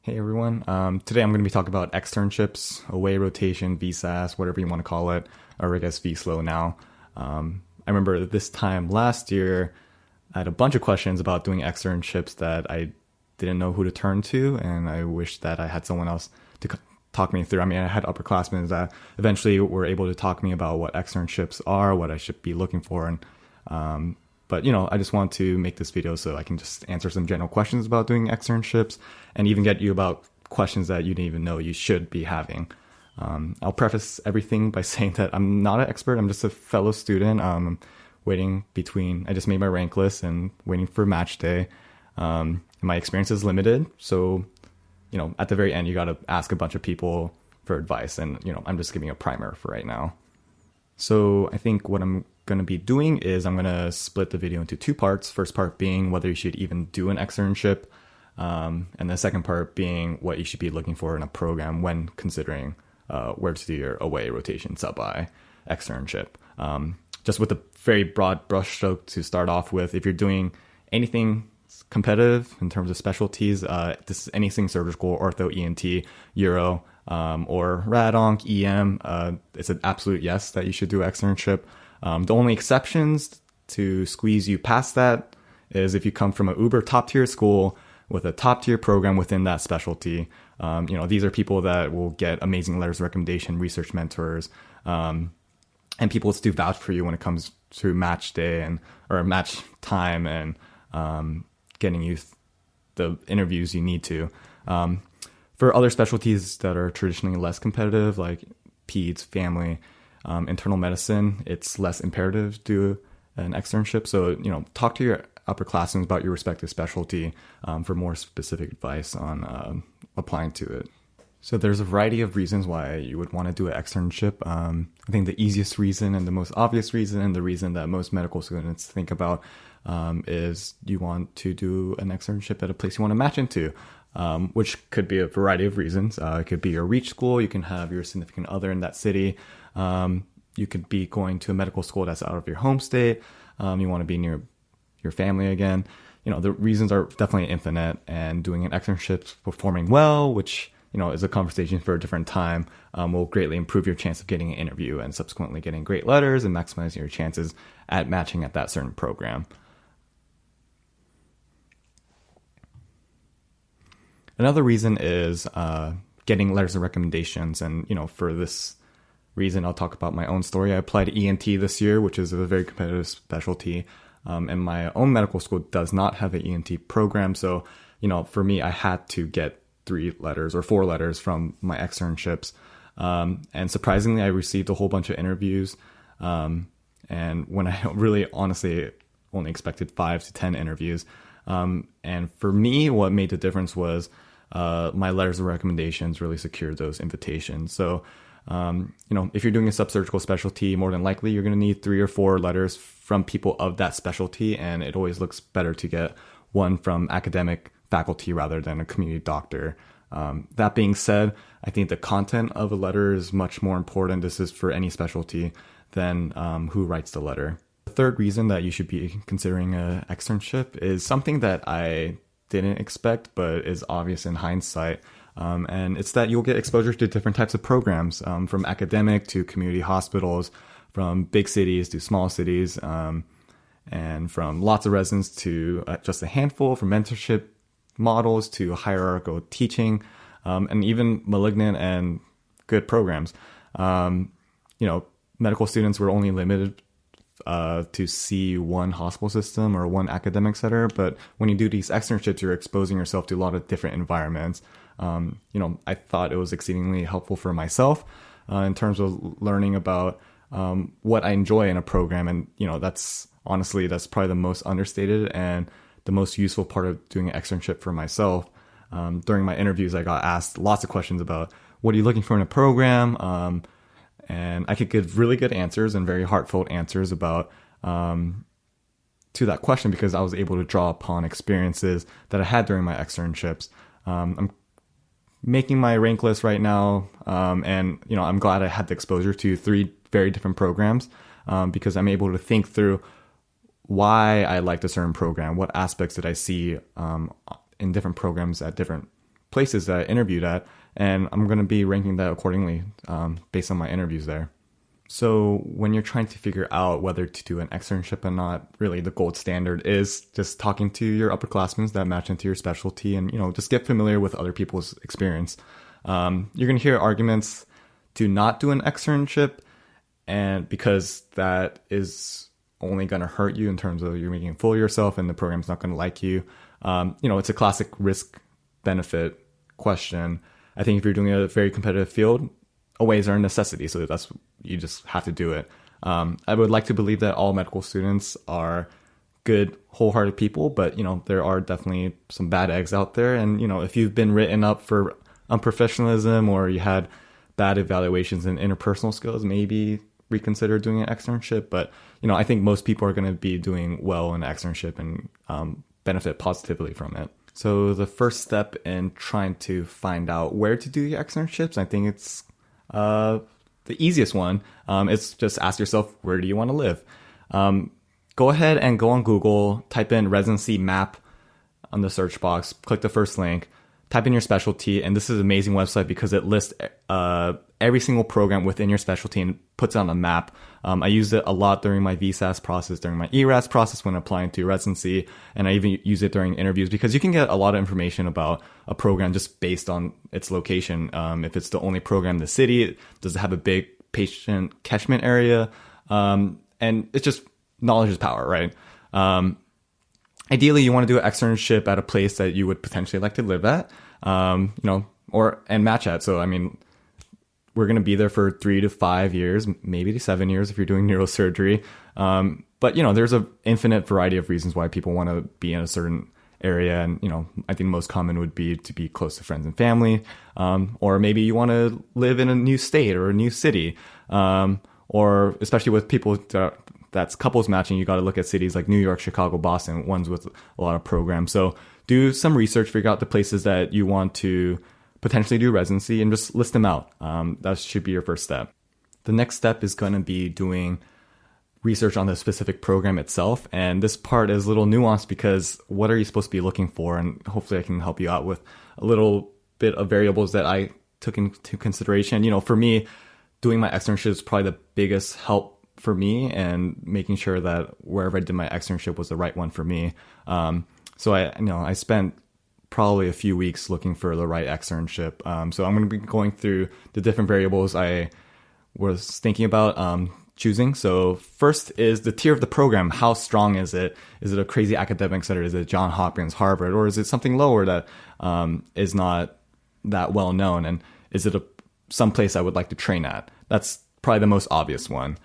Hey everyone. Today I'm going to be talking about externships, away rotation, VSAS, whatever you want to call it, or I guess VSLO now. I remember this time last year, I had a bunch of questions about doing externships that I didn't know who to turn to, and I wish that I had someone else to talk me through. I mean, I had upperclassmen that eventually were able to talk me about what externships are, what I should be looking for, and but I just want to make this video so I can just answer some general questions about doing externships and even get you about questions that you didn't even know you should be having. I'll preface everything by saying that I'm not an expert. I'm just a fellow student. Waiting between, I just made my rank list and waiting for match day. My experience is limited. So, at the very end, you got to ask a bunch of people for advice. And, I'm just giving a primer for right now. So I think what I'm going to be doing is I'm going to split the video into two parts. First part being whether you should even do an externship. And the second part being what you should be looking for in a program when considering where to do your away rotation sub-I externship. Just with a very broad brushstroke to start off with, if you're doing anything competitive in terms of specialties, this is anything surgical, ortho, ENT, Euro, or rad-onc, EM, it's an absolute yes that you should do externship. The only exceptions to squeeze you past that is if you come from an uber top tier school with a top tier program within that specialty. These are people that will get amazing letters of recommendation, research mentors, and people to vouch for you when it comes to match day or match time and getting you the interviews you need to. For other specialties that are traditionally less competitive, like peds, family, internal medicine, it's less imperative to do an externship. So, talk to your upperclassmen about your respective specialty for more specific advice on applying to it. So there's a variety of reasons why you would want to do an externship. I think the easiest reason and the most obvious reason and the reason that most medical students think about is you want to do an externship at a place you want to match into, which could be a variety of reasons. It could be your reach school. You can have your significant other in that city. You could be going to a medical school that's out of your home state. You want to be near your family again. The reasons are definitely infinite, and doing an externship, performing well, which is a conversation for a different time, will greatly improve your chance of getting an interview and subsequently getting great letters and maximizing your chances at matching at that certain program. Another reason is getting letters of recommendations. And, for this reason, I'll talk about my own story. I applied to ENT this year, which is a very competitive specialty. And my own medical school does not have an ENT program. So, for me, I had to get 3 letters or 4 letters from my externships. And surprisingly, I received a whole bunch of interviews. And when I really honestly only expected 5 to 10 interviews. And for me, what made the difference was my letters of recommendations really secured those invitations. So, if you're doing a subsurgical specialty, more than likely you're going to need 3 or 4 letters from people of that specialty. And it always looks better to get one from academic faculty rather than a community doctor. That being said, I think the content of a letter is much more important. This is for any specialty than who writes the letter. The third reason that you should be considering an externship is something that I didn't expect, but is obvious in hindsight. And it's that you'll get exposure to different types of programs, from academic to community hospitals, from big cities to small cities, and from lots of residents to just a handful, from mentorship models to hierarchical teaching, and even malignant and good programs. Medical students were only limited to see one hospital system or one academic center, but when you do these externships, you're exposing yourself to a lot of different environments. I thought it was exceedingly helpful for myself in terms of learning about what I enjoy in a program, and that's probably the most understated and the most useful part of doing an externship for myself. During my interviews, I got asked lots of questions about what are you looking for in a program, and I could give really good answers and very heartfelt answers about to that question because I was able to draw upon experiences that I had during my externships. I'm making my rank list right now, and I'm glad I had the exposure to 3 very different programs because I'm able to think through why I liked a certain program, what aspects did I see in different programs at different places that I interviewed at, and I'm going to be ranking that accordingly based on my interviews there. So when you're trying to figure out whether to do an externship or not, really the gold standard is just talking to your upperclassmen that match into your specialty and, just get familiar with other people's experience. You're going to hear arguments to not do an externship, and because that is only going to hurt you in terms of you're making a fool of yourself and the program's not going to like you. It's a classic risk benefit question. I think if you're doing a very competitive field, aways are a necessity. So you just have to do it. I would like to believe that all medical students are good, wholehearted people, but there are definitely some bad eggs out there. And if you've been written up for unprofessionalism or you had bad evaluations in interpersonal skills, maybe reconsider doing an externship. But I think most people are going to be doing well in an externship and benefit positively from it. So the first step in trying to find out where to do your externships, I think it's the easiest one. Is just ask yourself, where do you want to live? Go ahead and go on Google, type in residency map on the search box, click the first link, type in your specialty, and this is an amazing website because it lists every single program within your specialty and puts it on a map. I used it a lot during my VSAS process, during my ERAS process when applying to residency, and I even use it during interviews because you can get a lot of information about a program just based on its location. If it's the only program in the city, does it have a big patient catchment area? And it's just knowledge is power, right? Ideally, you want to do an externship at a place that you would potentially like to live at, and match at. So, we're going to be there for 3 to 5 years, maybe to 7 years if you're doing neurosurgery. But there's an infinite variety of reasons why people want to be in a certain area. And, I think most common would be to be close to friends and family. Or maybe you want to live in a new state or a new city. Or especially with people that's couples matching, you got to look at cities like New York, Chicago, Boston, ones with a lot of programs. So do some research, figure out the places that you want to potentially do residency and just list them out. That should be your first step. The next step is going to be doing research on the specific program itself. And this part is a little nuanced because what are you supposed to be looking for? And hopefully I can help you out with a little bit of variables that I took into consideration. For me, doing my externship is probably the biggest help for me and making sure that wherever I did my externship was the right one for me. So I spent probably a few weeks looking for the right externship. So I'm going to be going through the different variables I was thinking about choosing. So first is the tier of the program. How strong is it? Is it a crazy academic center? Is it Johns Hopkins, Harvard, or is it something lower that is not that well known? And is it some place I would like to train at? That's probably the most obvious one.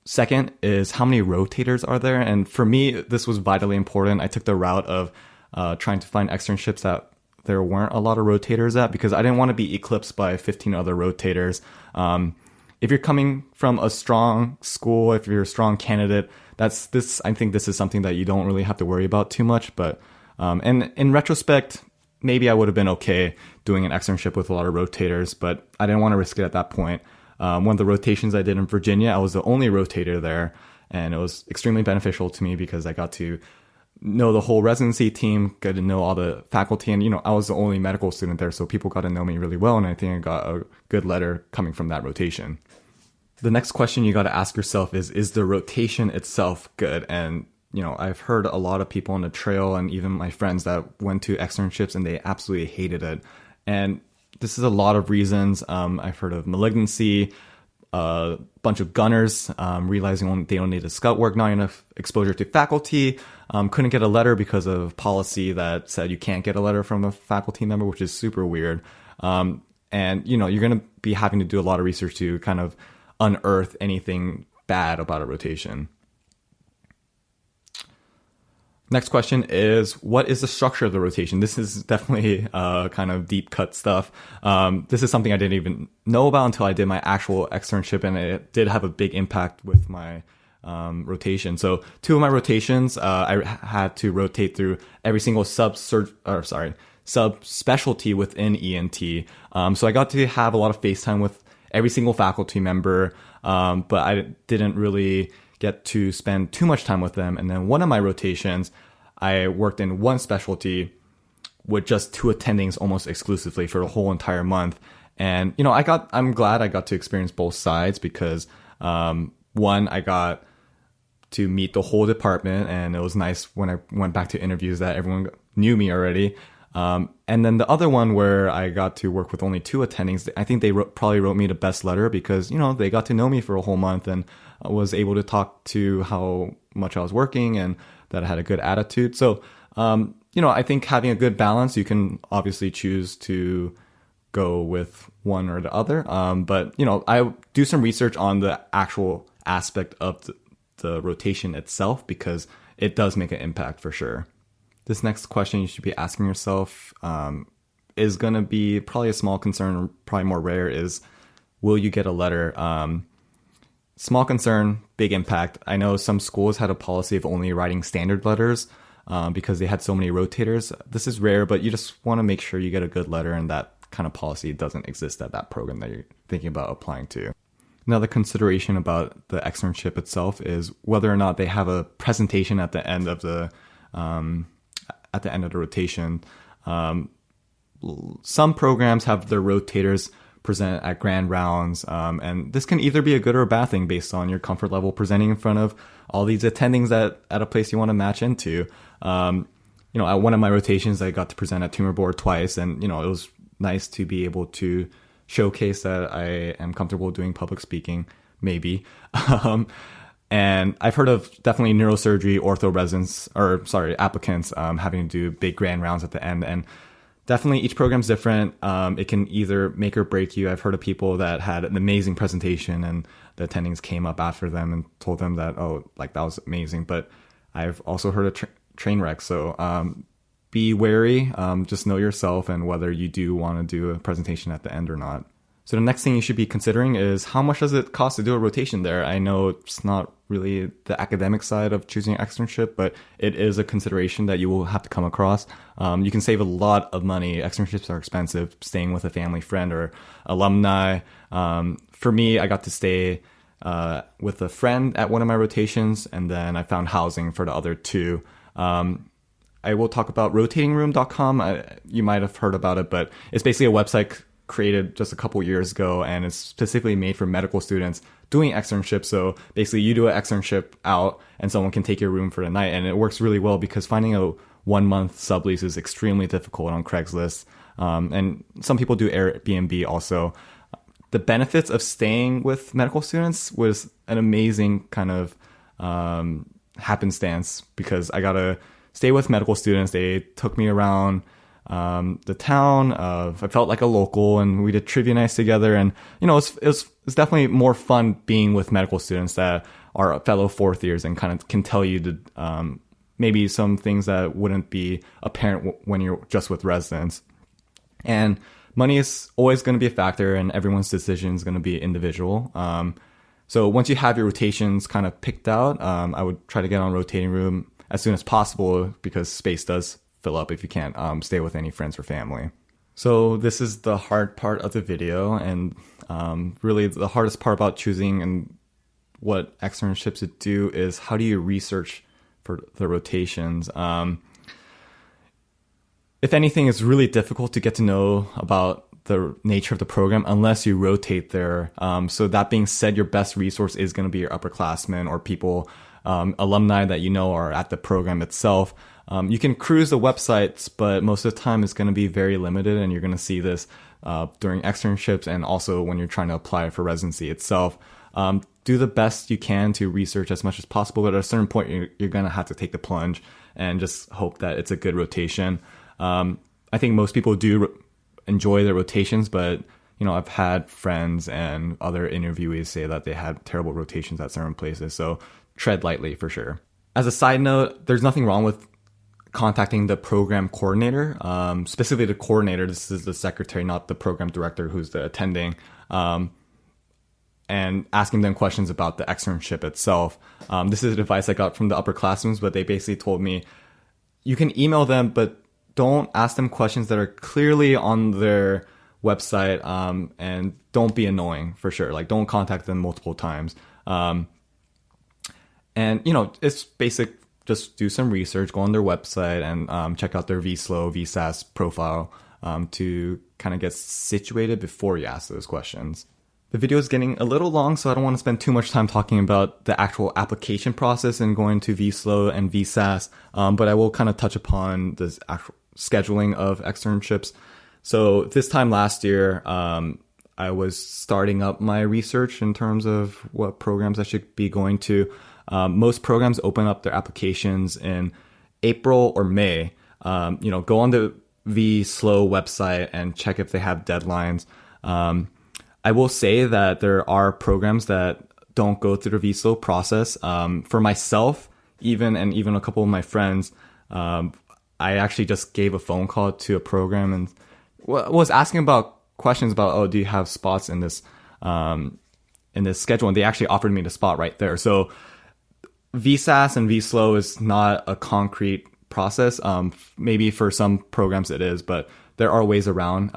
Second is how many rotators are there? And for me, this was vitally important. I took the route of trying to find externships that there weren't a lot of rotators at because I didn't want to be eclipsed by 15 other rotators. If you're coming from a strong school, if you're a strong candidate, I think this is something that you don't really have to worry about too much. But and in retrospect, maybe I would have been okay doing an externship with a lot of rotators, but I didn't want to risk it at that point. One of the rotations I did in Virginia, I was the only rotator there, and it was extremely beneficial to me because I got to know the whole residency team, get to know all the faculty, and I was the only medical student there, so people got to know me really well, and I think I got a good letter coming from that rotation. The next question you got to ask yourself is the rotation itself good? And I've heard a lot of people on the trail and even my friends that went to externships and they absolutely hated it. And this is a lot of reasons. I've heard of malignancy, a bunch of gunners realizing they don't need to scout work, not enough exposure to faculty, couldn't get a letter because of policy that said you can't get a letter from a faculty member, which is super weird. And you're going to be having to do a lot of research to kind of unearth anything bad about a rotation. Next question is, what is the structure of the rotation? This is definitely kind of deep cut stuff. This is something I didn't even know about until I did my actual externship, and it did have a big impact with my rotation. So 2 of my rotations, I had to rotate through every single subspecialty within ENT. So I got to have a lot of FaceTime with every single faculty member, but I didn't really get to spend too much time with them. And then one of my rotations, I worked in one specialty with just 2 attendings almost exclusively for the whole entire month. And, I'm glad I got to experience both sides because, one, I got to meet the whole department, and it was nice when I went back to interviews that everyone knew me already. And then the other one where I got to work with only 2 attendings, I think they probably wrote me the best letter because, they got to know me for a whole month and I was able to talk to how much I was working and that I had a good attitude. So, I think having a good balance, you can obviously choose to go with one or the other. But, I do some research on the actual aspect of the rotation itself because it does make an impact for sure. This next question you should be asking yourself is going to be probably a small concern, or probably more rare, is will you get a letter? Small concern, big impact. I know some schools had a policy of only writing standard letters because they had so many rotators. This is rare, but you just want to make sure you get a good letter, and that kind of policy doesn't exist at that program that you're thinking about applying to. Another consideration about the externship itself is whether or not they have a presentation at the end of the rotation. Some programs have their rotators present at grand rounds, and this can either be a good or a bad thing based on your comfort level presenting in front of all these attendings at a place you want to match into. At one of my rotations, I got to present at Tumor Board twice, and it was nice to be able to showcase that I am comfortable doing public speaking, maybe. And I've heard of definitely neurosurgery, applicants having to do big grand rounds at the end. And definitely each program's different. It can either make or break you. I've heard of people that had an amazing presentation and the attendings came up after them and told them that, that was amazing. But I've also heard of train wrecks. So be wary, just know yourself and whether you do want to do a presentation at the end or not. So the next thing you should be considering is how much does it cost to do a rotation there? I know it's not really the academic side of choosing an externship, but it is a consideration that you will have to come across. You can save a lot of money. Externships are expensive, staying with a family friend or alumni. For me, I got to stay with a friend at one of my rotations, and then I found housing for the other 2. I will talk about rotatingroom.com. You might have heard about it, but it's basically a website created just a couple years ago, and it's specifically made for medical students doing externships. So basically you do an externship out and someone can take your room for the night, and it works really well because finding a 1-month sublease is extremely difficult on Craigslist. And some people do Airbnb also. The benefits of staying with medical students was an amazing kind of happenstance because I got to stay with medical students. They took me around the town. I felt like a local, and we did trivia nights together. And it's definitely more fun being with medical students that are fellow 4th years and kind of can tell you the maybe some things that wouldn't be apparent when you're just with residents. And money is always going to be a factor, and everyone's decision is going to be individual. So once you have your rotations kind of picked out, I would try to get on rotating room as soon as possible because space does fill up if you can't stay with any friends or family. So this is the hard part of the video, and really the hardest part about choosing and what externships do is how do you research for the rotations. If anything, it's really difficult to get to know about the nature of the program unless you rotate there. So that being said, your best resource is going to be your upperclassmen or people, alumni that are at the program itself. You can cruise the websites, but most of the time it's going to be very limited, and you're going to see this during externships and also when you're trying to apply for residency itself. Do the best you can to research as much as possible, but at a certain point you're going to have to take the plunge and just hope that it's a good rotation. I think most people do enjoy their rotations, but I've had friends and other interviewees say that they had terrible rotations at certain places, so tread lightly for sure. As a side note, there's nothing wrong with contacting the program coordinator, specifically the coordinator. This is the secretary, not the program director who's the attending, and asking them questions about the externship itself. This is advice I got from the upperclassmen, but they basically told me you can email them, but don't ask them questions that are clearly on their website, and don't be annoying for sure. Like, don't contact them multiple times. And it's basic just do some research, go on their website, and check out their VSLO, VSAS profile to kind of get situated before you ask those questions. The video is getting a little long, so I don't want to spend too much time talking about the actual application process and going to VSLO and VSAS, but I will kind of touch upon the actual scheduling of externships. So this time last year, I was starting up my research in terms of what programs I should be going to. Most programs open up their applications in April or May. Go on the VSLO website and check if they have deadlines. I will say that there are programs that don't go through the VSLO process. For myself, even a couple of my friends, I actually just gave a phone call to a program and was asking about questions about, oh, do you have spots in this schedule? And they actually offered me the spot right there. So VSAS and VSLO is not a concrete process. Maybe for some programs it is, but there are ways around.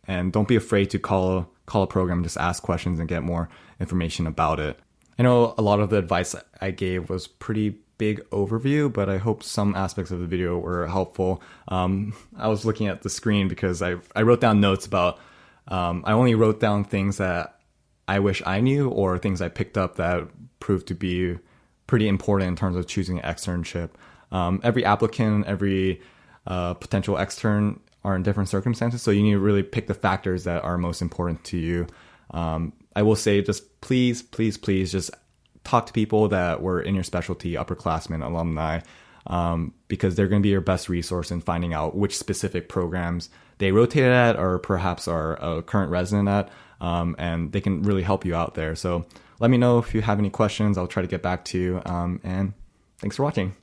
And don't be afraid to call a program, just ask questions and get more information about it. I know a lot of the advice I gave was pretty big overview, but I hope some aspects of the video were helpful. I was looking at the screen because I wrote down notes about, I only wrote down things that I wish I knew or things I picked up that proved to be pretty important in terms of choosing an externship. Every applicant, every potential extern are in different circumstances, so you need to really pick the factors that are most important to you. I will say, just please just talk to people that were in your specialty, upperclassmen, alumni, because they're going to be your best resource in finding out which specific programs they rotated at or perhaps are a current resident at, and they can really help you out there. So let me know if you have any questions. I'll try to get back to you, and thanks for watching.